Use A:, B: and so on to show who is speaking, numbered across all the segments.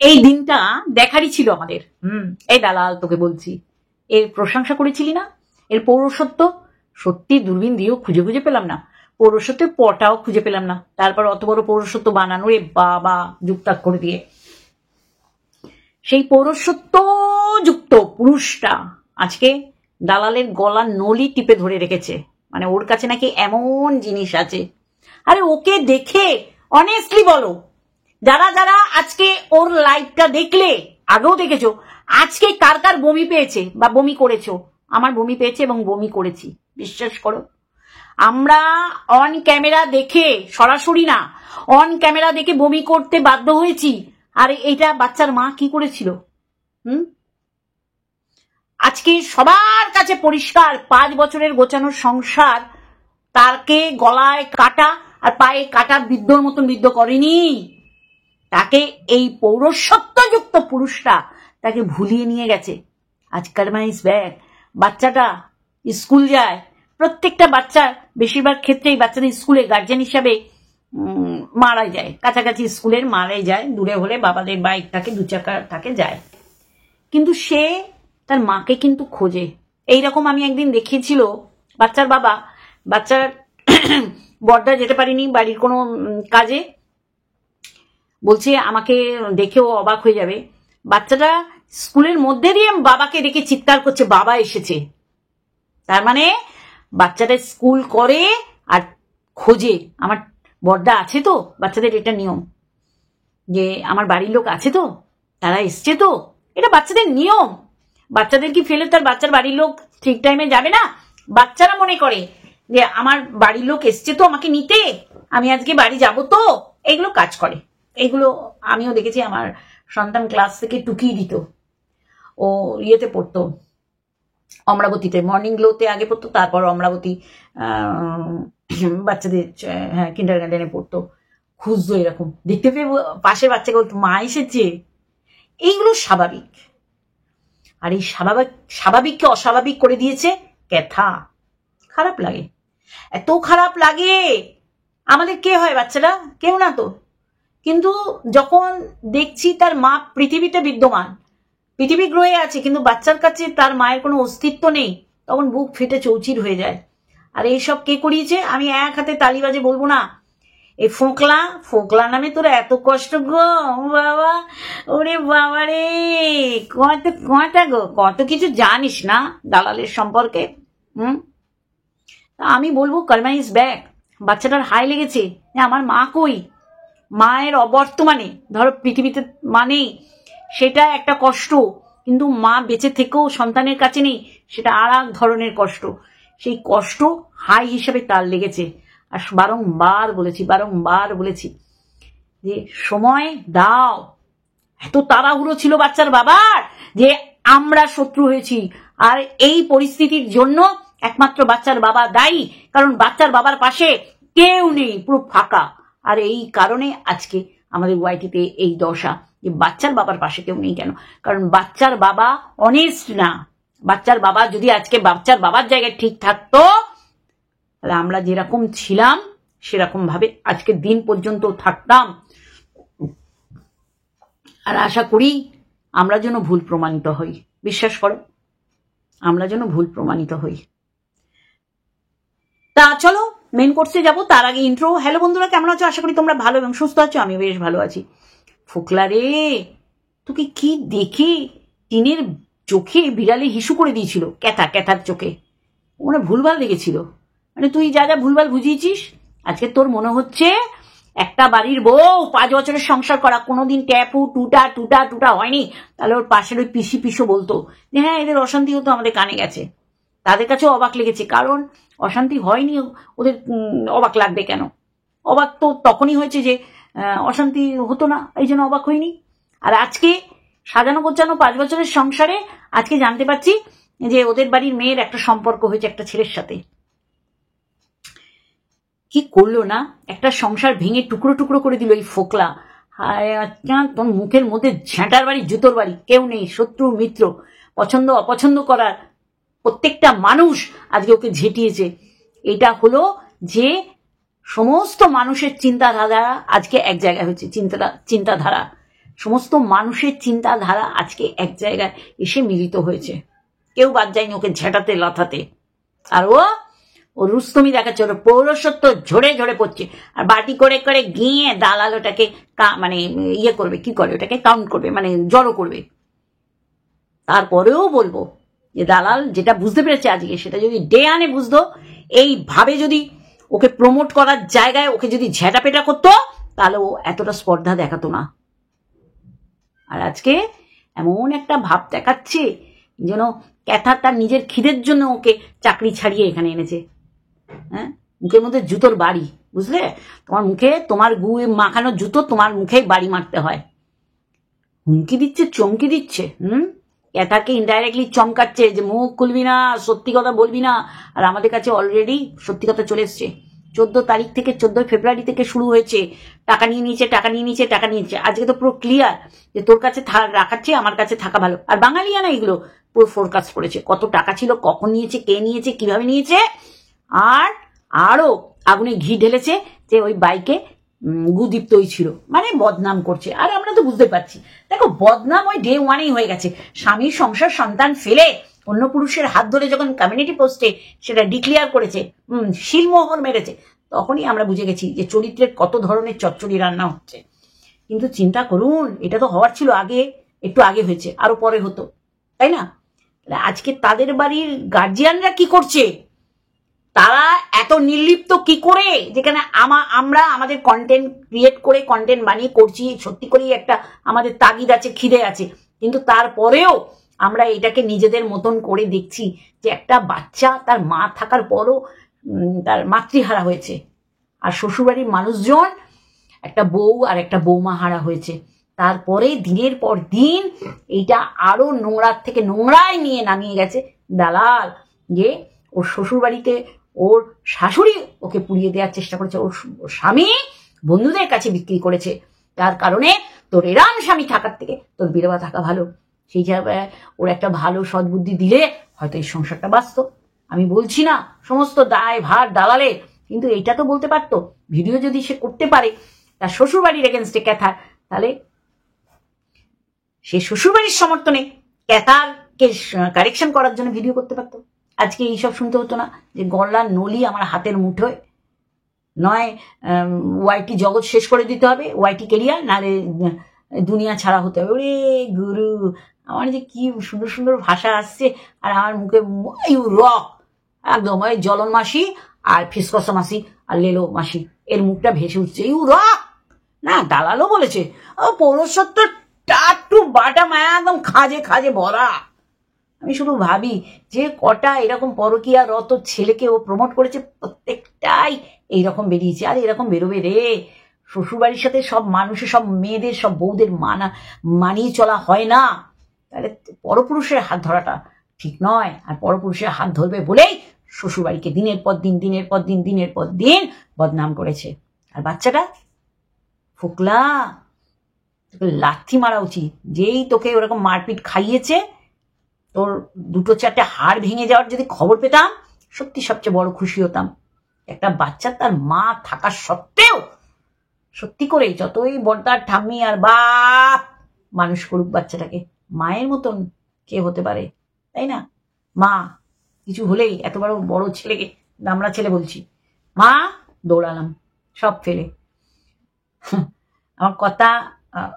A: এই দিনটা দেখারই ছিল আমাদের। এই দালাল, তোকে বলছি, এর প্রশংসা করেছিলি না, এর পৌরসত্ব, সত্যি দূরবীন দিয়েও খুঁজে খুঁজে পেলাম না, পৌরসত্বের পটাও খুঁজে পেলাম না, তারপর অত বড় পৌরসত্ব বানানো রে বাবা, যুক্তাক্ষর দিয়ে। সেই পৌরসত্ব যুক্ত পুরুষটা আজকে দালালের গলার নলি টিপে ধরে রেখেছে, মানে ওর কাছে নাকি এমন জিনিস আছে। আরে ওকে দেখে অনেস্টলি বলো, যারা যারা আজকে ওর লাইভটা দেখলে, আগেও দেখেছো, আজকে কার কার বমি পেয়েছে বা বমি করেছো? আমার বমি পেয়েছে এবং বমি করেছি, বিশ্বাস করো। আমরা অন ক্যামেরা দেখে, সরাসরি না, অন ক্যামেরা দেখে বমি করতে বাধ্য হয়েছি। আর এটা বাচ্চার মা কি করেছিল? আজকে সবার কাছে পরিষ্কার, 5 বছরের গোছানো সংসার তাকে গলায় কাটা আর পায়ে কাটা বিদ্ধর মতন বিদ্ধ করেনি। তাকে এই পৌরসত্বযুক্ত পুরুষটা তাকে ভুলিয়ে নিয়ে গেছে। আজকাল মাইস ব্যাগ, বাচ্চাটা স্কুল যায়, প্রত্যেকটা বাচ্চার বেশিরভাগ ক্ষেত্রেই বাচ্চাদের স্কুলে গার্জেন হিসাবে মারা যায়, কাছাকাছি স্কুলের মারাই যায়, দূরে হলে বাবাদের বাইক থাকে, 2 চাকা থাকে, যায়। কিন্তু সে তার মাকে কিন্তু খোঁজে। এইরকম আমি একদিন দেখিয়েছিল বাচ্চার বাবা, বাচ্চার বড়দা যেতে পারিনি বাড়ির কোনো কাজে, বলছে আমাকে দেখেও অবাক হয়ে যাবে, বাচ্চাটা স্কুলের মধ্যে দিয়ে বাবাকে দেখে চিৎকার করছে, বাবা এসেছে। তার মানে বাচ্চাটা স্কুল করে আর খোঁজে, আমার বড়দা আছে তো, বাচ্চাদের এটা নিয়ম যে আমার বাড়ির লোক আছে তো, তারা এসছে তো, এটা বাচ্চাদের নিয়ম। বাচ্চাদের কি ফেলে তার বাচ্চার বাড়ির লোক ঠিক টাইমে যাবে না? বাচ্চারা মনে করে যে আমার বাড়ির লোক এসছে তো আমাকে নিতে, আমি আজকে বাড়ি যাব তো, এগুলো কাজ করে। এগুলো আমিও দেখেছি, আমার সন্তান ক্লাস থেকে টুকিয়ে দিত, ও ইয়েতে পড়তো অমরাবতীতে, মর্নিং গ্লোতে আগে পড়তো, তারপর অমরাবতী বাচ্চাদের কিন্ডার গার্ডেনে পড়তো, খুঁজতো এরকম, দেখতে পেয়ে পাশের বাচ্চাকে বলতো মা এসেছে। এইগুলো স্বাভাবিক। আর এই স্বাভাবিককে অস্বাভাবিক করে দিয়েছে ক্যাথা। খারাপ লাগে, এত খারাপ লাগে। আমাদের কে হয় বাচ্চারা? কেউ না তো। কিন্তু যখন দেখছি তার মা পৃথিবীতে বিদ্যমান, পৃথিবী গ্রহে আছে, কিন্তু বাচ্চার কাছে তার মায়ের কোনো অস্তিত্ব নেই, তখন বুক ফেটে চৌচির হয়ে যায়। আর এইসব কে করিয়েছে? আমি এক হাতে তালি বাজে বলবো না, এই ফোকলা নামে তোরা এত কষ্ট গো বাবা, ওরে বাবা রে, কটা গো, কত কিছু জানিস না দালালের সম্পর্কে। আমি বলবো কর্মা ইজ ব্যাক। বাচ্চাটার হাই লেগেছে যে আমার মা কই, মায়ের অবর্তমানে, ধরো পৃথিবীতে মানেই সেটা একটা কষ্ট, কিন্তু মা বেঁচে থেকেও সন্তানের কাছে নেই, সেটা আর এক ধরনের কষ্ট। সেই কষ্ট হাই হিসাবে তার লেগেছে। আর বারংবার বলেছি যে সময় দাও। এত তাড়াহুড়ো ছিল বাচ্চার বাবার যে আমরা শত্রু হয়েছি, আর এই পরিস্থিতির জন্য একমাত্র বাচ্চার বাবা দায়ী, কারণ বাচ্চার বাবার পাশে কেউ নেই, পুরো ফাঁকা। আর এই কারণে আজকে আমাদের ওয়াইটিতে এই দশা, যে বাচ্চার বাবার পাশে কেউ নেই। কেন? কারণ বাচ্চার বাবা অনেস্ট না। বাচ্চার বাবা যদি আজকে বাচ্চার বাবার জায়গায় ঠিক থাকতো, তাহলে আমরা যেরকম ছিলাম সেরকম ভাবে আজকের দিন পর্যন্ত থাকতাম। আর আশা করি আমরা যেন ভুল প্রমাণিত হই, বিশ্বাস করো, আমরা যেন ভুল প্রমাণিত হই। তা চলো মেন কোর্সে যাবো, তার আগে ইন্ট্রো। হ্যালো বন্ধুরা, কেমন আছো? আশা করি তোমরা ভালো এবং সুস্থ আছো। আমি বেশ ভালো আছি। ফোকলা রে, তোকে কি দেখে টিনের চোখে বিড়ালে হিসু করে দিয়েছিল, ক্যাথার চোখে, মানে ভুলভাল দেখেছিল। মানে তুই যা যা ভুলভাল বুঝিয়েছিস, আজকে তোর মনে হচ্ছে একটা বাড়ির বউ 5 বছরের সংসার করা, কোনোদিন ট্যাপু টুটা হয়নি। তাহলে ওর পাশের ওই পিসি বলতো যে হ্যাঁ এদের অশান্তি হতো, আমাদের কানে গেছে। তাদের কাছেও অবাক লেগেছে, কারণ অশান্তি হয়নি, ওদের অবাক লাগবে কেন? অবাক তো তখনই হয়েছে যে অশান্তি হতো না, এই জন্য অবাক হয়নি। আর আজকে সাজানো গোছানো 5 বছরের সংসারে আজকে জানতে পারছি যে ওদের বাড়ির মেয়ের একটা সম্পর্ক হয়েছে একটা ছেলের সাথে। কি করলো না, একটা সংসার ভেঙে টুকরো করে দিল এই ফোকলা। তোর মুখের মধ্যে ঝ্যাঁটার বাড়ি, জুতোর বাড়ি, কেউ নেই, শত্রু মিত্র, পছন্দ অপছন্দ করার প্রত্যেকটা মানুষ আজকে ওকে ঝেঁটিয়েছে। এটা হলো যে সমস্ত মানুষের চিন্তাধারা আজকে এক জায়গায় হচ্ছে, চিন্তাধারা সমস্ত মানুষের চিন্তাধারা আজকে এক জায়গায় এসে মিলিত হয়েছে। কেউ বাদ যায়নি ওকে ঝেঁটাতে লাথাতে। আর ও রুস্তমি দেখাচ্ছে, ওর পৌরসত্ব ঝরে ঝরে পড়ছে। আর বাটি করে করে গিয়ে দালাল ওটাকে মানে ইয়ে করবে, কি করে ওটাকে কাউন্ট করবে, মানে জড়ো করবে। তারপরেও বলবো যে দালাল যেটা বুঝতে পেরেছে আজকে, সেটা যদি ডে আনে বুঝতো, এইভাবে যদি ওকে প্রমোট করার জায়গায় ওকে যদি ঝেঁটাপেটা করতো, তাহলে ও এতটা স্পর্ধা দেখাতো না। আর আজকে এমন একটা ভাব দেখাচ্ছে যেন ক্যাথার তার নিজের খিদের জন্য ওকে চাকরি ছাড়িয়ে এখানে এনেছে। হ্যাঁ, মুখের মধ্যে জুতোর বাড়ি, বুঝলে? তোমার মুখে তোমার গুয়ে মাখানো জুতো তোমার মুখে বাড়ি মারতে হয়। হুমকি দিচ্ছে, চমকি দিচ্ছে। ক্যাথাকে ইনডাইরেক্টলি চমকাচ্ছে যে মুখ খুলবি না, সত্যি কথা বলবি না। আর আমাদের কাছে অলরেডি সত্যি কথা চলে এসছে। 14 তারিখ থেকে 14 ফেব্রুয়ারি থেকে শুরু হয়েছে। টাকা নিয়ে নিয়েছে, টাকা নিয়ে নিয়েছে, টাকা নিয়েছে। আজকে তো পুরো ক্লিয়ার যে তোর কাছে রাখার চেয়ে আমার কাছে থাকা ভালো। আর বাঙালিয়ানা এগুলো পুরো ফোরকাস্ট করেছে, কত টাকা ছিল, কখন নিয়েছে, কে নিয়েছে, কিভাবে নিয়েছে। আর আরো আগুনে ঘি ঢেলেছে যে ওই বাইকে গুদীপ্তই ছিল, মানে বদনাম করছে। আর আমরা তো বুঝতে পারছি, দেখো বদনাম ওই ডে ওয়ানেই হয়ে গেছে। স্বামীর সংসার সন্তান ফেলে অন্য পুরুষের হাত ধরে যখন কমিউনিটি পোস্টে সেটা ডিক্লেয়ার করেছে, শিলমোহর মেরেছে, তখনই আমরা বুঝে গেছি যে চরিত্রের কত ধরনের চচ্চড়ি রান্না হচ্ছে। কিন্তু চিন্তা করুন, এটা তো হওয়ার ছিল আগে, একটু আগে হয়েছে, আরো পরে হতো, তাই না? আজকে তাদের বাড়ির গার্জিয়ানরা কি করছে, তারা এত নির্লিপ্ত কি করে, যেখানে আমরা আমাদের কন্টেন্ট ক্রিয়েট করে কন্টেন্ট বানিয়ে করছি, সত্যি করেই একটা আমাদের তাগিদ আছে, খিদে আছে, কিন্তু তারপরেও আমরা এটাকে নিজেদের মতন করে দেখছি যে একটা বাচ্চা তার মা থাকার পরও তার মাতৃহারা হয়েছে। আর শ্বশুরবাড়ির মানুষজন একটা বউ আর একটা বৌমা হারা হয়েছে। তারপরে দিনের পর দিন এইটা আরো নোংরার থেকে নোংরায় নিয়ে নামিয়ে গেছে দালাল, যে ওর শ্বশুরবাড়িতে ওর শাশুড়ি ওকে পুড়িয়ে দেওয়ার চেষ্টা করেছে, ওর স্বামী বন্ধুদের কাছে বিক্রি করেছে। তার কারণে তোর এরাম স্বামী থাকার থেকে তোর বিধবা থাকা ভালো। সেই জায়গায় ওর একটা ভালো সদ্বুদ্ধি দিলে হয়তো এই সংসারটা বাঁচত। আমি বলছি না সমস্ত দায় ভার দালালের, কিন্তু এইটা তো বলতে পারতো। ভিডিও যদি সে করতে পারে তার শ্বশুরবাড়ির এগেনস্টে ক্যাথার, তাহলে সে শ্বশুরবাড়ির সমর্থনে ক্যাথারকে কারেকশন করার জন্য ভিডিও করতে পারতো। আজকে এইসব শুনতে হতো না যে গলার নলি আমার হাতের মুঠোয়, নয় ওয়াইটি জগৎ শেষ করে দিতে হবে, ওয়াইটি কেরিয়ার, নাহলে দুনিয়া ছাড়া হতে হবে। ওরে গুরু, আমার যে কি সুন্দর সুন্দর ভাষা আসছে, আর আমার মুখে একদম ওই জলন মাসি আর ফিসকসা মাসি আর লেলো মাসি এর মুখটা ভেসে উঠছে। না, দালালও বলেছে পৌরসত্ব টাটু বাটা মায়া একদম খাজে খাজে ভরা। আমি শুধু ভাবি যে কটা এরকম পরকীয়ারত ছেলেকে ও প্রমোট করেছে, প্রত্যেকটাই এইরকম বেরিয়েছে। আর এরকম বেরোবে রে, শ্বশুরবাড়ির সাথে সব মানুষের, সব মেয়েদের, সব বউদের মানিয়ে চলা হয় না। তাহলে পরপুরুষের হাত ধরাটা ঠিক নয়। আর পরপুরুষের হাত ধরবে বলেই শ্বশুরবাড়িকে দিনের পর দিন বদনাম করেছে। আর বাচ্চাটা ফোকলা, তোকে লাথি মারা উচিত। যেই তোকে ওরকম মারপিট খাইয়েছে, তোর 2-4টে হাড় ভেঙে যাওয়ার যদি খবর পেতাম, সত্যি সবচেয়ে বড় খুশি হতাম। একটা বাচ্চা তার মা থাকা সত্ত্বেও সত্যি করে যতই বড়দার ঠাম্মি আর বাপ মানুষ করুক বাচ্চাটাকে, মায়ের মতন কে হতে পারে, তাই না? মা কিছু হলেই এত বড় ছেলেকে, দামড়া ছেলে বলছি, মা দৌড়ালাম সব ফেলে। আমার কথা,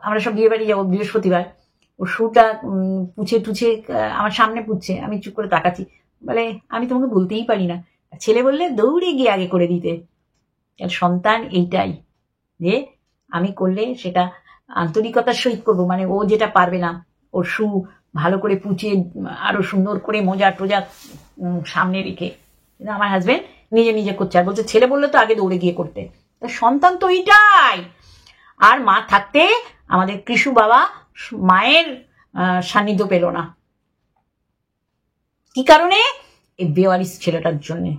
A: আমরা সব বিয়ে বাড়ি যাবো বৃহস্পতিবার, ও শুটা পুছে টুছে আমার সামনে পুছছে, আমি চুপ করে তাকাচ্ছি, বলে আমি তোমাকে বলতেই পারি না। ছেলে বললে দৌড়ে গিয়ে আগে করে দিতে। সন্তান এইটাই যে আমি করলে সেটা আন্তরিকতার সহিত করবো, মানে ও যেটা পারবে না, ওর শু ভালো করে পুছে আরো সুন্দর করে মোজা টোজা সামনে রেখে, কিন্তু আমার হাজবেন্ড নিজে নিজে করছে। আর বলছে ছেলে বললে তো আগে দৌড়ে গিয়ে করতে। সন্তান তো এইটাই। আর মা থাকতে আমাদের কৃষু বাবা মায়ের সান্নিধ্য পেল না। কি কারণে? এই বেওয়ারিশ ছেলেটার জন্যে।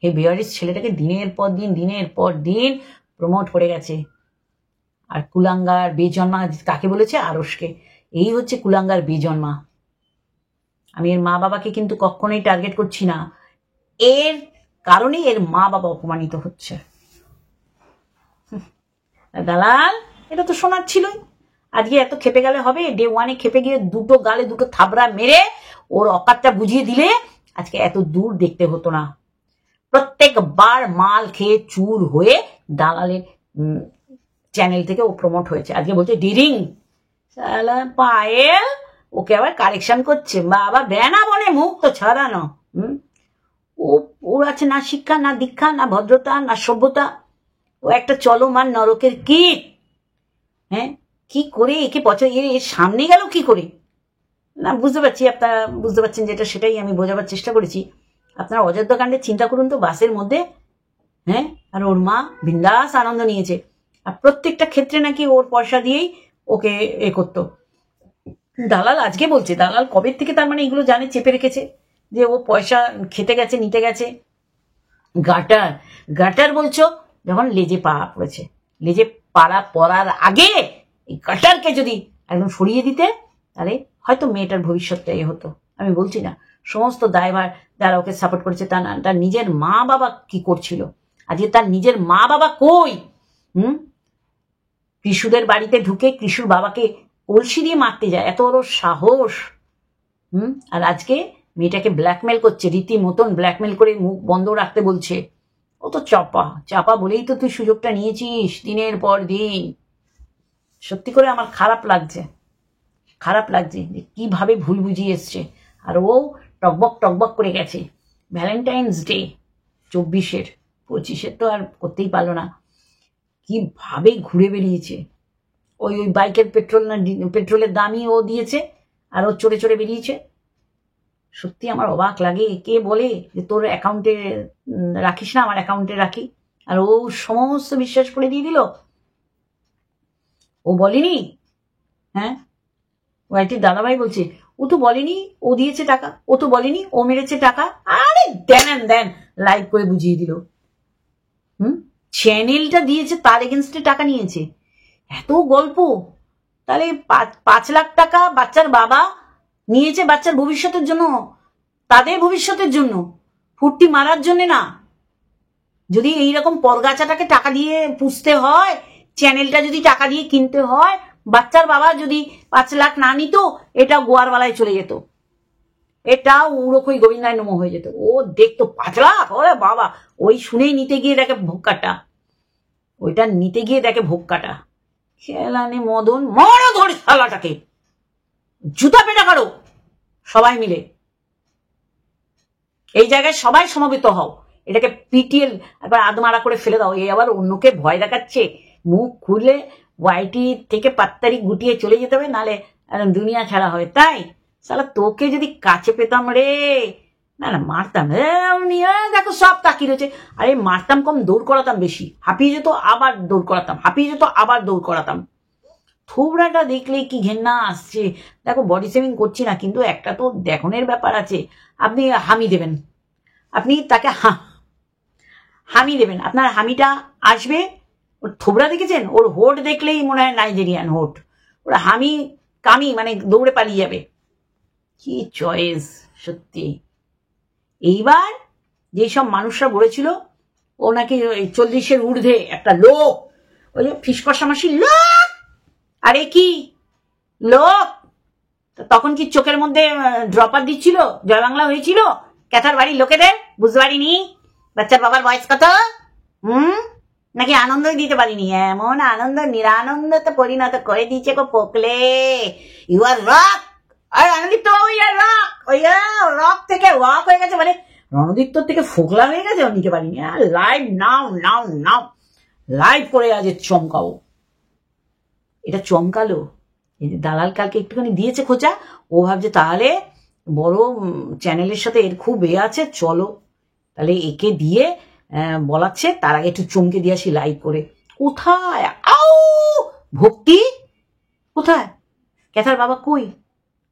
A: এই বেওয়ারিশ ছেলেটাকে দিনের পর দিন প্রমোট করে গেছে। আর কুলাঙ্গার বেজন্মা কাকে বলেছে? আরশকে। এই হচ্ছে কুলাঙ্গার বেজন্মা। আমি এর মা বাবাকে কিন্তু কখনোই টার্গেট করছি না, এর কারণেই এর মা বাবা অপমানিত হচ্ছে। দালাল, এটা তো শোনার ছিলই। আজকে এত খেপে গেলে হবে? ডে ওয়ানে খেপে গিয়ে দুটো গালে দুটো থাবড়া মেরে ওর অকাতটা বুঝিয়ে দিলে আজকে এত দূর দেখতে হতো না। প্রত্যেকবার মাল খেয়ে চুর হয়ে দালালের চ্যানেল থেকে ও প্রমোট হয়েছে। আজকে বলছে ডিরিং পায়েল ওকে আবার কারেকশন করছে। বাবা বেনা বলে মুখ তো ছাড়ানো। ওর আছে না শিক্ষা, না দীক্ষা, না ভদ্রতা, না সভ্যতা। ও একটা চলমান নরকের কীট। হ্যাঁ, কি করে একে পছন্দ, এর সামনে গেল কি করে? না বুঝতে পারছি, আপনারা বুঝতে পারছেন যেটা, সেটাই আমি বোঝাবার চেষ্টা করেছি। আপনারা অযোধ্যা কাণ্ডে চিন্তা করুন তো, বাসের মধ্যে, হ্যাঁ, আর ওর মা বিন্দাস আনন্দ নিয়েছে। আর প্রত্যেকটা ক্ষেত্রে নাকি ওর পয়সা দিয়েই ওকে এ করতো। দালাল আজকে বলছে, দালাল কবে থেকে তার মানে এগুলো জানে, চেপে রেখেছে যে ও পয়সা খেতে গেছে, নিতে গেছে। গাটার গাটার বলছো, যখন লেজে পা পড়েছে, লেজে পাড়া পড়ার আগে এই গাটারকে যদি একদম সরিয়ে দিতে, তাহলে হয়তো মেয়েটার ভবিষ্যৎটাই হতো। আমি বলছি না সমস্ত দায়ভার যারা ওকে সাপোর্ট করেছে তা না, তার নিজের মা বাবা কি করছিল, আজকে তার নিজের মা বাবা কই? কৃষুদের বাড়িতে ঢুকে কৃষুর বাবাকে কলসি দিয়ে মারতে যায়, এত বড় সাহস। আর আজকে মেয়েটাকে ব্ল্যাকমেল করছে, রীতিমতন ব্ল্যাকমেল করে মুখ বন্ধ রাখতে বলছে। ও তো চাপা চাপা বলেই তো তুই সুযোগটা নিয়েছিস দিনের পর দিন। সত্যি করে আমার খারাপ লাগছে যে কিভাবে ভুল বুঝিয়ে এসছে। আর ও টকবক করে গেছে। ভ্যালেন্টাইন্স ডে 24-এর, 25-এর তো আর করতেই পারলো না। কিভাবে ঘুরে বেরিয়েছে। ওই বাইকের পেট্রোলের দামই ও দিয়েছে, আর ও চড়ে চড়ে বেরিয়েছে। সত্যি আমার অবাক লাগে। কে বলে যে তোর অ্যাকাউন্টে রাখিস না, আমার অ্যাকাউন্টে রাখি, আর ও সমস্ত বিশ্বাস করে দিয়ে দিল। ও বলেনি, হ্যাঁ, ওয়াইটির দাদাভাই বলছে ও তো বলেনি ও দিয়েছে টাকা, ও তো বলেনি ও মেরেছে টাকা। আরে দেন লাইভ করে বুঝিয়ে দিল। চ্যানেলটা দিয়েছে, তার এগেনস্টে টাকা নিয়েছে। এত গল্প। তাহলে 5 লাখ টাকা বাচ্চার বাবা নিয়েছে বাচ্চার ভবিষ্যতের জন্য, তাদের ভবিষ্যতের জন্য, ফুর্তি মারার জন্য না। যদি এইরকম পরগাছাটাকে টাকা দিয়ে পুষতে হয়, চ্যানেলটা যদি টাকা দিয়ে কিনতে হয়, বাচ্চার বাবা যদি 5 লাখ না নিত, এটা গোয়ারওয়ালায় চলে যেত, এটা উড়োকই গোবিন্দায় নমঃ হয়ে যেত। ও দেখতো 5 লাখ, ওরে বাবা, ওই শুনেই নিতে গিয়ে দেখে ভোগ কাটা। খেলানে মদন, মরো ধরে শালাটাকে, জুতা পেটা কারো সবাই মিলে। এই জায়গায় সবাই সমবেত হও, এটাকে পিটিএল একবার আদমারা করে ফেলে দাও। এই আবার অন্যকে ভয় দেখাচ্ছে, মুখ খুলে ওয়াইটি থেকে পাত্তারি গুটিয়ে চলে যেতে হবে, নালে দুনিয়া ছাড়া হবে। তাই শালা তোকে যদি কাছে পেতাম রে, না মারতাম। দেখো সব তাকিয়ে রয়েছে। আরে মারতাম কম, দৌড় করাতাম বেশি। হাঁপিয়ে যেত আবার দৌড় করাতাম। থোবড়াটা দেখলে কি ঘেন্না আসছে। দেখো বডি সেভিং করছি না, কিন্তু একটা তো দেখনের ব্যাপার আছে। আপনি হামি দেবেন, আপনি তাকে হামি দেবেন, আপনার হামিটা আসবে। ওর থোবড়া দেখেছেন? ওর হোট দেখলেই মনে হয় নাইজেরিয়ান হোট। ওর হামি কামি মানে দৌড়ে পালিয়ে যাবে। কি চয়েস সত্যি। এইবার যেসব মানুষরা বলেছিল ও নাকি 40-এর ঊর্ধ্বে একটা লোক, ওই যে ফিসকষামাসির লোক। আরে কি লোক, তখন কি চোখের মধ্যে ড্রপার দিচ্ছিল? জয় বাংলা হয়েছিল ক্যাথার বাড়ির লোকেদের? বুঝতে পারিনি বাচ্চার বাবার বয়স কত, নাকি আনন্দই দিতে পারিনি? এমন আনন্দ নিরানন্দতে পরিণত করে দিয়েছে গো পোকলে। You R rock. আর আনন্দিত রক থেকে রক হয়ে গেছে, মানে রণদীপ্ত থেকে ফোকলা হয়ে গেছে। নিতে পারিনি। লাইভ নাও লাইভ করে আজ চমকাও। এটা চমকালো। দালাল কালকে একটুখানি দিয়েছে খোঁচা, ও ভাবছে তাহলে বড় চ্যানেলের সাথে এর খুব আছে, চলো তাহলে একে দিয়ে বলাচ্ছে, তার আগে একটু চমকে দিয়ে আসি লাইভ করে। কোথায় ভক্তি, কোথায়? ক্যাথার বাবা কই?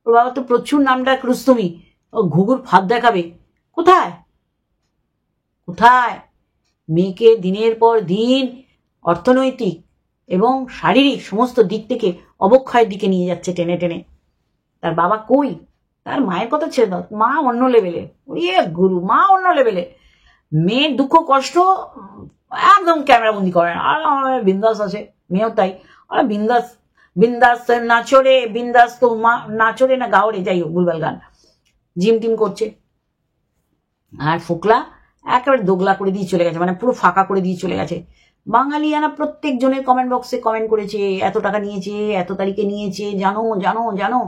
A: ওর বাবা তো প্রচুর নাম ডাক রুস্তমি, ও ঘুঘুর ফাঁদ দেখাবে। কোথায়? মেয়েকে দিনের পর দিন অর্থনৈতিক এবং শারীরিক সমস্ত দিক থেকে অবক্ষয়ের দিকে নিয়ে যাচ্ছে টেনে টেনে। তার বাবা কই? তার মায়ের কথা ছেড়ে দাও, মা অন্য লেভেলে, গুরু মা অন্য লেভেলে। মেয়ের দুঃখ কষ্ট একদম ক্যামেরা বন্দি করে। আর আমার বিন্দাস আছে, মেয়েও তাই। ওরা বিন্দাস বিন্দাস নাচরে, বিন্দাস তো নাচরে না গাওরে, যাই হোক ভুলভাল গান, জিম টিম করছে। আর ফোকলা একেবারে দোগলা করে দিয়ে চলে গেছে, মানে পুরো ফাঁকা করে দিয়ে চলে গেছে। বাঙালিয়ানা প্রত্যেক জনের কমেন্ট বক্সে কমেন্ট করেছে, এত টাকা নিয়েছে, এত তারিখে নিয়েছে, জানো জানো জানো।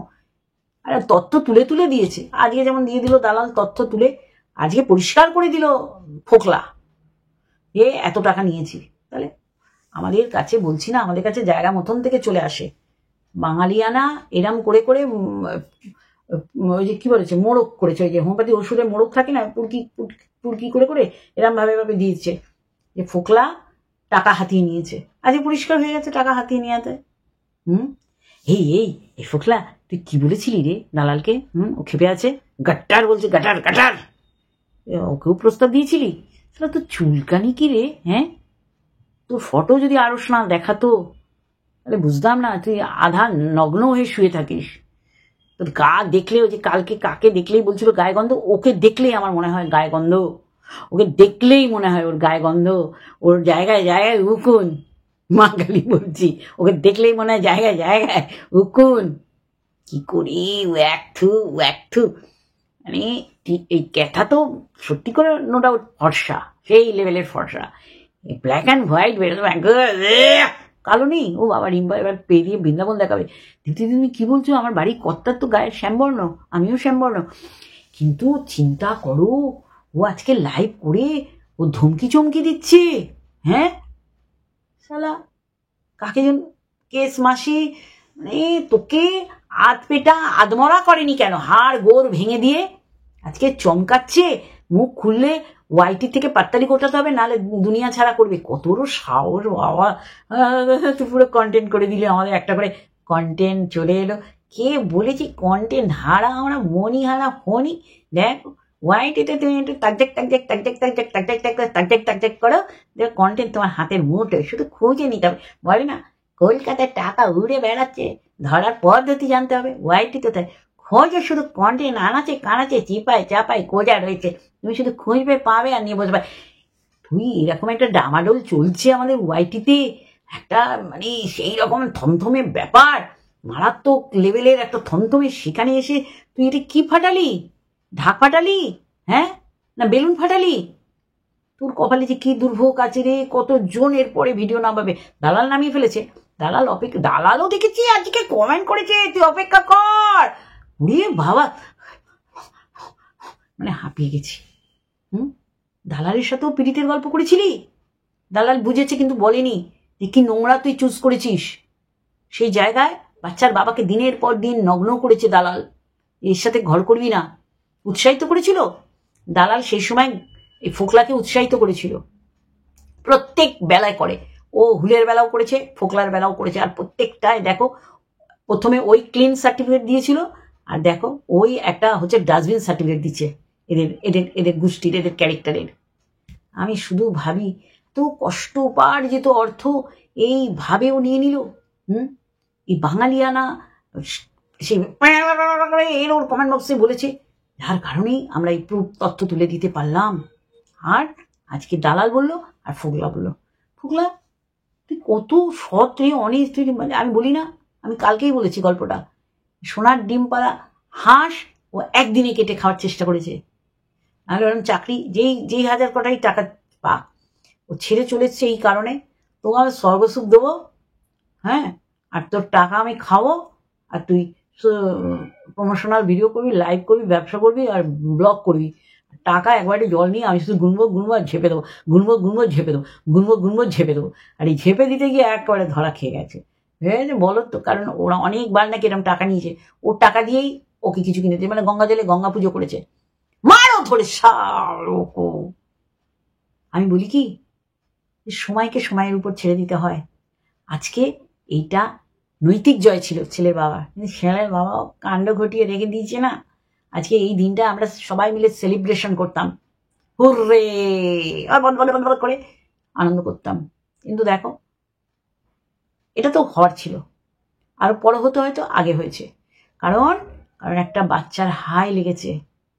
A: আরে তথ্য তুলে তুলে দিয়েছে, আজকে যেমন দিয়ে দিল দালাল তথ্য তুলে, আজকে পরিষ্কার করে দিল ফোকলা এ এত টাকা নিয়েছি। তাহলে আমাদের কাছে বলছি না, আমাদের কাছে জায়গা মতন থেকে চলে আসে বাঙালিয়ানা, এরাম করে করে ওই যে কি বলেছে মোড়ক করেছে, ওই যে হোমিওপ্যাথি ওষুধে মোড়ক থাকে না, পুরকি পুরকি করে করে এরম ভাবে ভাবে দিয়েছে যে ফোকলা টাকা হাতিয়ে নিয়েছে। আজকে পরিষ্কার হয়ে গেছে টাকা হাতিয়ে নিয়ে। এই এই এই ফোকলা, তুই কি বলেছিলি রে দালালকে? ও খেপে আছে, গাট্টার বলছে, গাটার গাটার, ওকেও প্রস্তাব দিয়েছিলি? সেটা তোর চুলকানি কি রে? হ্যাঁ, তোর ফটো যদি আরো না দেখাতো তাহলে বুঝতাম না তুই আধা নগ্ন হয়ে শুয়ে থাকিস। তোর গা দেখলেও, যে কালকে কাকে দেখলেই বলছিল গায়ে গন্ধ, ওকে দেখলেই আমার মনে হয় গায়ে গন্ধ, ওকে দেখলেই মনে হয় ওর গায়ে গন্ধ, ওর জায়গায় জায়গায় উকুন, মা গালি বলছি, ওকে দেখলেই মনে হয় জায়গায় জায়গায় উকুন। কি করি ওয়াক থু, মানে এই ক্যাথা তো সত্যি করে নো ডাউট ফর্সা, সেই লেভেলের ফর্সা। ব্ল্যাক অ্যান্ড হোয়াইট বেরোতো, কালো নেই। ও বাবা, রিম্বা এবার পেরিয়ে বৃন্দাবন দেখাবে। দিদি তুমি কি বলছো? আমার বাড়ির কর্তার তো গায়ের শ্যামবর্ণ, আমিও শ্যামবর্ণ। কিন্তু চিন্তা করো, ও আজকে লাইভ করে ও ধমকি চমকি দিচ্ছে। হ্যাঁ শালা, কাকে যেন কেস মাসি, মানে তোকে আধ পেটা আধমরা করেনি কেন? হাড় গোড় ভেঙে দিয়ে আজকে চমকাচ্ছে। মুখ খুললে ওয়াইটি থেকে পাত্তারি কোটাতে হবে, নাহলে দুনিয়া ছাড়া করবে। কত বড় সাহস বাবা! তুই পুরো কন্টেন্ট করে দিলে, আমাদের একটা করে কন্টেন্ট চলে এলো। কে বলেছি কন্টেন্ট হারা? আমরা মনি হারা ফনি। দেখ ওয়াইটিতে তুমি একটু তাকজাক করো, দেখ কন্টেন্ট তোমার হাতের মুঠোয়, শুধু খুঁজে নিতে হবে। বলে না কলকাতায় টাকা উড়ে বেড়াচ্ছে, ধরার পদ্ধতি জানতে হবে। ওয়াইটিতে তাই খোঁজে, শুধু কন্টেন্ট আনাচে কানাচে চিপায় চাপায় খোঁজা রয়েছে, তুমি শুধু খুঁজবে পাবে আর নিয়ে বসবে। তুই এরকম একটা ডামাডোল চলছে আমাদের ওয়াইটিতে, একটা মানে সেই রকম থমথমে ব্যাপার, মারাত্মক লেভেলের একটা থমথমে, সেখানে এসে তুই এটা কি ফাটালি? ঢাক ফাটালি? হ্যাঁ, না বেলুন ফাটালি? তোর কপালে যে কি দুর্ভোগ আছে রে, কতজন এর পরে ভিডিও নামাবে। দালাল নামিয়ে ফেলেছে, দালালও দেখেছি আজকে কমেন্ট করেছে, তুই অপেক্ষা কর। উড়িয়ে বাবা, মানে হাঁপিয়ে গেছি। দালালের সাথেও পীড়িতের গল্প করেছিলি? দালাল বুঝেছে কিন্তু বলেনি যে কি নোংরা তুই চুজ করেছিস। সেই জায়গায় বাচ্চার বাবাকে দিনের পর দিন নগ্ন করেছে দালাল, এর সাথে ঘর করবি না। উৎসাহিত করেছিল দালাল, সেই সময় এই ফোকলাকে উৎসাহিত করেছিল, প্রত্যেক বেলায় করে। ও হুলের বেলাও করেছে, ফোকলার বেলাও করেছে। আর প্রত্যেকটায় দেখো, প্রথমে ওই ক্লিন সার্টিফিকেট দিয়েছিল, আর দেখো ওই একটা হচ্ছে ডাস্টবিন সার্টিফিকেট দিচ্ছে এদের এদের এদের গোষ্ঠীর, এদের ক্যারেক্টারের। আমি শুধু ভাবি, তো কষ্ট উপার্জিত অর্থ এইভাবেও নিয়ে নিল। এই বাঙালিয়ানা সে এর ওর কমেন্ট বক্সে বলেছে, যার কারণেই আমরা এই প্রুফ তথ্য তুলে দিতে পারলাম। আর আজকে দালাল বললো আর ফোকলা বললো। ফোকলা তুই কত সৎ রে, অনেক তুই, মানে আমি বলি না, আমি কালকেই বলেছি গল্পটা, সোনার ডিম পাড়া হাঁস ও একদিনে কেটে খাওয়ার চেষ্টা করেছে। নাহলে ওরকম চাকরি যেই হাজার কটাই টাকা পাক, ও ছেড়ে চলেছে এই কারণে, তোকে আমি স্বর্গসুখ দেবো, হ্যাঁ, আর তোর টাকা আমি খাবো, আর তুই প্রমোশনাল ভিডিও করবি, লাইভ করবি, ব্যবসা করবি আর ব্লগ করবি। টাকা একবারে জল নিয়ে আমি শুধু গুনবো আর ঝেপে দেবো, গুনবো ঝেপে দেবো, গুনবো ঝেপে দেবো। আর এই ঝেপে দিতে গিয়ে একবারে ধরা খেয়ে গেছে। বলো তো, কারণ ওরা অনেকবার নাকি এরকম টাকা নিয়েছে, ওর টাকা দিয়েই ওকে কিছু কিনেছে, মানে গঙ্গা জলে গঙ্গা পুজো করেছে। মারো ধরে সারো। আমি বলি কি, সময়কে সময়ের উপর ছেড়ে দিতে হয়। আজকে এইটা নৈতিক জয় ছিল ছেলের বাবা, কিন্তু ছেলের বাবাও কাণ্ড ঘটিয়ে রেখে দিয়েছে না। আজকে এই দিনটা আমরা সবাই মিলে সেলিব্রেশন করতাম, হুররে আর বন্ধ করে আনন্দ করতাম। কিন্তু দেখো, এটা তো হওয়ার ছিল, আরো পরে হতে হয়তো আগে হয়েছে। কারণ একটা বাচ্চার হাই লেগেছে,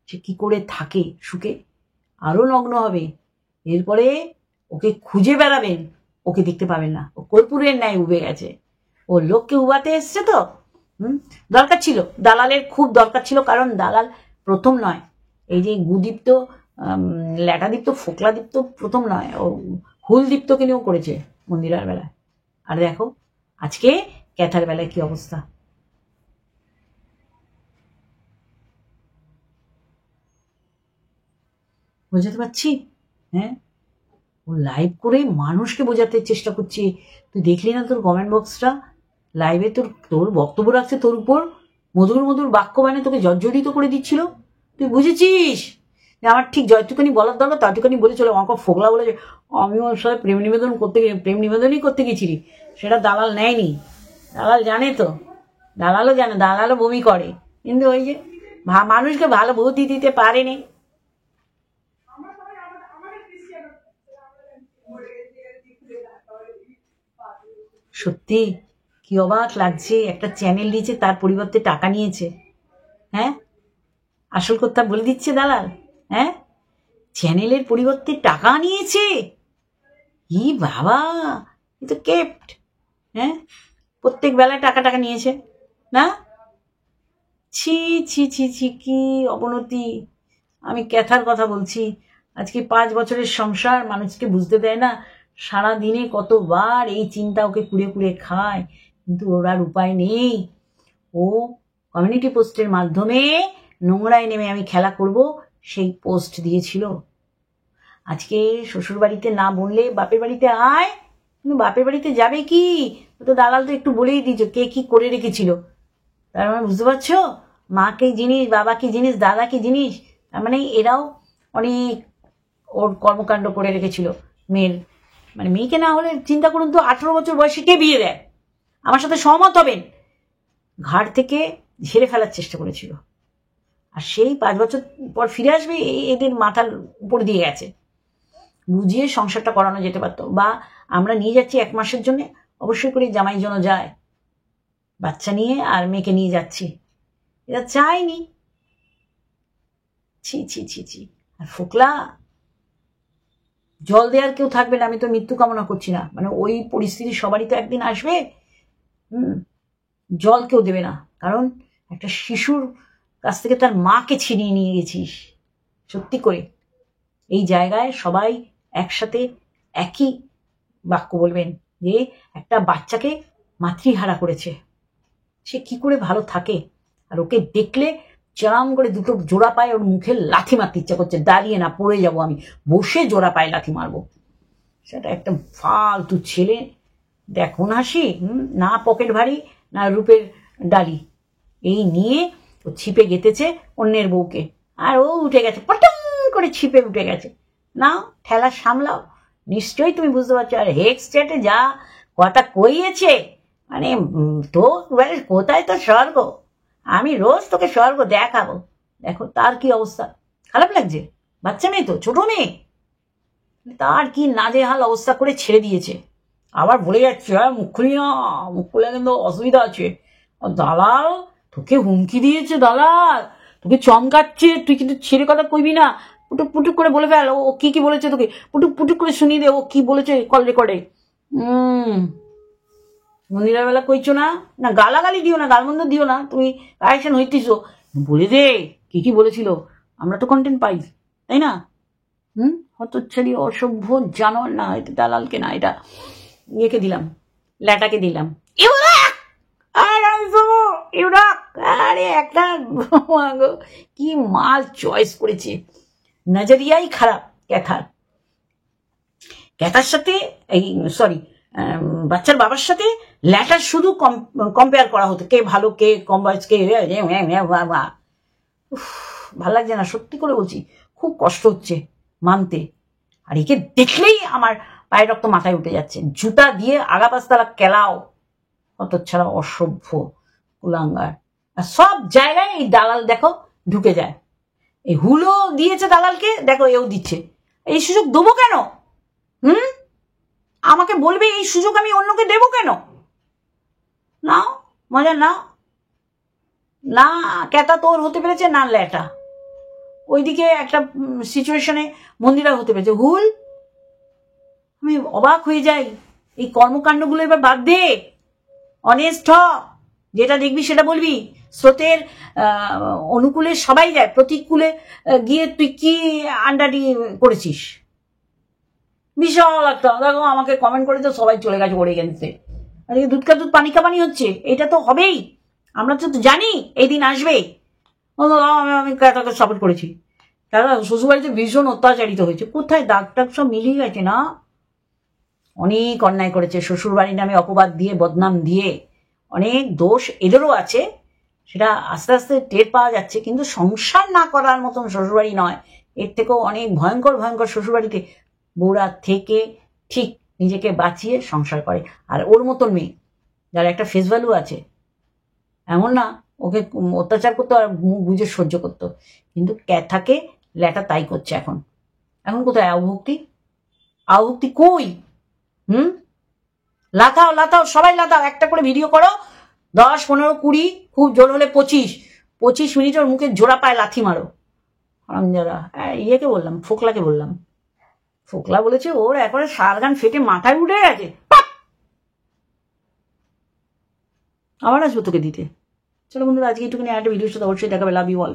A: সে কি করে থাকে সুখে, আরো নগ্ন হবে। এরপরে ওকে খুঁজে বেড়াবেন, ওকে দেখতে পাবেন না, ও কর্পূরের ন্যায় উবে গেছে। ও ও লোককে উবাতে এসছে তো। দরকার ছিল, দালালের খুব দরকার ছিল, কারণ দালাল প্রথম নয়। এই যে গুদীপ্ত, ল্যাটাদীপ্ত, ফোকলাদীপ্ত প্রথম নয়, ও হুলদীপ্তকে নিয়েও করেছে মন্দিরার বেলায়। আর দেখো আজকে ক্যাথার বেলায় কি অবস্থা। বোঝাতে পারছি? হ্যাঁ, ও লাইভ করে মানুষকে বোঝাতে চেষ্টা করছে। তুই দেখলি না তোর কমেন্ট বক্সটা? লাইভে তোর বক্তব্য রাখছে, তোর উপর মধুর মধুর বাক্য বানিয়ে তোকে জর্জরিত করে দিচ্ছিল। তুই বুঝেছিস যে আমার ঠিক যতটুখানি বলার দরকার ততটুখানি বলে চলে। আমাকে ফোকলা বলেছে আমি ওর সাথে প্রেম নিবেদনই করতে গেছিলি, সেটা দালাল নেয়নি। দালাল জানে তো, দালালও জানে, দালালও বমি করে, কিন্তু ওই যে মানুষকে ভালো বুদ্ধি দিতে পারেনি। সত্যি কি অবাক লাগছে, একটা চ্যানেল নিয়েছে তার পরিবর্তে টাকা নিয়েছে। হ্যাঁ, আসল কথা বলে দিচ্ছে দালাল। হ্যাঁ, চ্যানেলের পরিবর্তে টাকা নিয়েছে। ই বাবা, এ তো কেপ্ট। হ্যাঁ, প্রত্যেক বেলায় টাকা টাকা নিয়েছে না? ছি ছি ছি ছি, কি অবনতি। আমি ক্যাথার কথা বলছি। আজকে 5 বছরের সংসার মানুষকে বুঝতে দেয় না। সারা দিনে কতবার এই চিন্তা ওকে কুড়ে কুড়ে খায়, কিন্তু ওর আর উপায় নেই। ও কমিউনিটি পোস্টের মাধ্যমে নোংরায় নেমে আমি খেলা করব সেই পোস্ট দিয়েছিল। আজকে শ্বশুর বাড়িতে না বললে বাপের বাড়িতে আয়, কিন্তু বাপের বাড়িতে যাবে কি? তো দালাল তো একটু বলেই দিয়েছ কে কি করে রেখেছিল। তার মানে বুঝতে পারছো, মা কি জিনিস, বাবা কি জিনিস, দাদা কি জিনিস। তার মানে এরাও অনেক ওর কর্মকাণ্ড করে রেখেছিল মেয়ের। মানে মেয়েকে না হলে চিন্তা করুন তো, 18 বছর বয়সে কে বিয়ে দেয়? আমার সাথে সহমত হবেন, ঘাট থেকে ঝেড়ে ফেলার চেষ্টা করেছিল। আর সেই 5 বছর পর ফিরে আসবে, এদের মাথার উপর দিয়ে গেছে। বুঝিয়ে সংসারটা করানো যেতে পারতো। বা আমরা নিয়ে যাচ্ছি 1 মাসের জন্য, অবশ্যই করে জামাই যেন যায়, বাচ্চা নিয়ে আর মেয়েকে নিয়ে যাচ্ছি, এরা চায়নি। ছি ছি ছি ছি। আর ফোকলা, জল দেওয়ার কেউ থাকবে না। আমি তো মৃত্যু কামনা করছি না, মানে ওই পরিস্থিতি সবারই তো একদিন আসবে। জল কেউ দেবে না, কারণ একটা শিশুর কাছ থেকে তার মাকে ছিনিয়ে নিয়ে গেছিস। সত্যি করে এই জায়গায় সবাই একসাথে একই বাক্য বলবেন যে একটা বাচ্চাকে মাতৃহারা করেছে, সে কি করে ভালো থাকে। আর ওকে দেখলে চাম করে দুটো জোড়া পায়ে ওর মুখে লাথি মারতে ইচ্ছা করছে। দাঁড়িয়ে না, পড়ে যাব আমি, বসে জোড়া পায়ে লাথি মারবো। সেটা একটা ফালতু ছেলে। দেখুন হাসি, না পকেট ভারী না রূপের ডালি, এই নিয়ে ও ছিপে গেতেছে অন্যের বউকে, আর ও উঠে গেছে, পটং করে ছিপে উঠে গেছে। নাও ঠেলা সামলাও। নিশ্চয়ই তুমি বুঝতে পারছো। আর হেক্স চ্যাটে যা কথা কইয়েছে, মানে তো কোথায় তো স্বর্গ, আমি রোজ তোকে স্বর্গ দেখাবো। দেখো তার কি অবস্থা, খারাপ লাগছে। বাচ্চা মেয়ে তো, ছোট মেয়ে, তার কি নাজেহাল অবস্থা করে ছেড়ে দিয়েছে। আবার বলে যাচ্ছে মুখ খুলি না, মুখ খুলে কিন্তু অসুবিধা আছে। দালাল তোকে হুমকি দিয়েছে, দালাল তোকে চমকাচ্ছে, তুই কিন্তু ছেড়ে কথা কইবি না। পুটুক পুটুক করে বলে ফেল ও কি কি বলেছে তোকে, পুটুক পুটুক করে শুনিয়ে দে ও কি বলেছে কল রেকর্ডে। মন্দিরের বেলা কইছো না, না গালাগালি দিও না, গালমন্দ দিও না, তুমি কারেকশন হইতেছো, বলে দে কি কি বলেছিল। আমরা তো কন্টেন্ট পাই, তাই না? হতচ্ছাড়ি অসভ্য জানোয়ার। না, এটা দালালকে না, এটা ইয়েকে দিলাম, ল্যাটাকে দিলাম। আরে একটা কি মাল চয়েস করেছে, নজরিয়াই খারাপ ক্যাথার। ক্যাথার সাথে এই সরি বাচ্চার বাবার সাথে ল্যাটার শুধু কম্পেয়ার করা হতো, কে ভালো কে কম বয়স, কে ভাল লাগছে না, সত্যি করে বলছি, খুব কষ্ট হচ্ছে মানতে। আর একে দেখলেই আমার পায়ের রক্ত মাথায় উঠে যাচ্ছে। জুতা দিয়ে আগা পাশতলা কেলাও, হতচ্ছাড়া অসভ্য কুলাঙ্গার। আর সব জায়গায় এই দালাল দেখো ঢুকে যায়। এই হুলো দিয়েছে দালালকে, দেখো এও দিচ্ছে। এই সুযোগ দেবো কেন? আমাকে বলবে এই সুযোগ আমি অন্যকে দেবো কেন? নাও মজা নাও। না ক্যাটা তোর হতে পেরেছে, না ল্যাটা। ওইদিকে একটা সিচুয়েশনে মন্দিরা হতে পেরেছে। হুল, আমি অবাক হয়ে যাই। এই কর্মকাণ্ডগুলো এবার বাদ দে। অনেস্ট হ, যেটা দেখবি সেটা বলবি। স্রোতের অনুকূলে সবাই যায়, প্রতিকূলে গিয়ে তুই কি আন্ডারি করেছিস? বিশাল একটা, দেখো আমাকে কমেন্ট করে তো সবাই চলে গেছে ওর এগেন্সে। আজকে দুধ কা দুধ পানি কা পানি হচ্ছে, এটা তো হবেই। আমরা তো জানি এই দিন আসবে। আমি তাকে সাপোর্ট করেছি। দাদা শ্বশুরবাড়িতে ভীষণ অত্যাচারিত হয়েছে, কোথায় দাগ টাগ সব মিলিয়ে গেছে না? অনেক অন্যায় করেছে, শ্বশুরবাড়ির নামে অপবাদ দিয়ে, বদনাম দিয়ে। অনেক দোষ এদেরও আছে, সেটা আস্তে আস্তে টের পাওয়া যাচ্ছে। কিন্তু সংসার না করার মতন শ্বশুরবাড়ি নয়, এর থেকেও অনেক ভয়ঙ্কর ভয়ঙ্কর শ্বশুরবাড়িতে বউরা থেকে ঠিক নিজেকে বাঁচিয়ে সংসার করে। আর ওর মতন মেয়ে যার একটা ফেস ভ্যালু আছে, এমন না ওকে অত্যাচার করতো আর মুখ বুঝে সহ্য করতো, কিন্তু ক্যাথাকে ল্যাটা তাই করছে এখন। এখন কোথায় আউভক্তি? আউভক্তি কই? লাথাও লাথাও, সবাই লাথাও, একটা করে ভিডিও করো, 10, 15, 20, খুব জোর হলে 25 মিনিট ওর মুখে জোড়া পায় লাথি মারো। হারামজাদা। ইয়েকে বললাম, ফোকলাকে বললাম। ফোকলা বলেছে ওর একবারে শালগান ফেটে মাথায় উঠে গেছে। আবার আসবো তোকে দিতে। চলো বন্ধুরা, আজকে একটুখানি একটা ভিডিওর সাথে অবশ্যই দেখাবে। Love you all.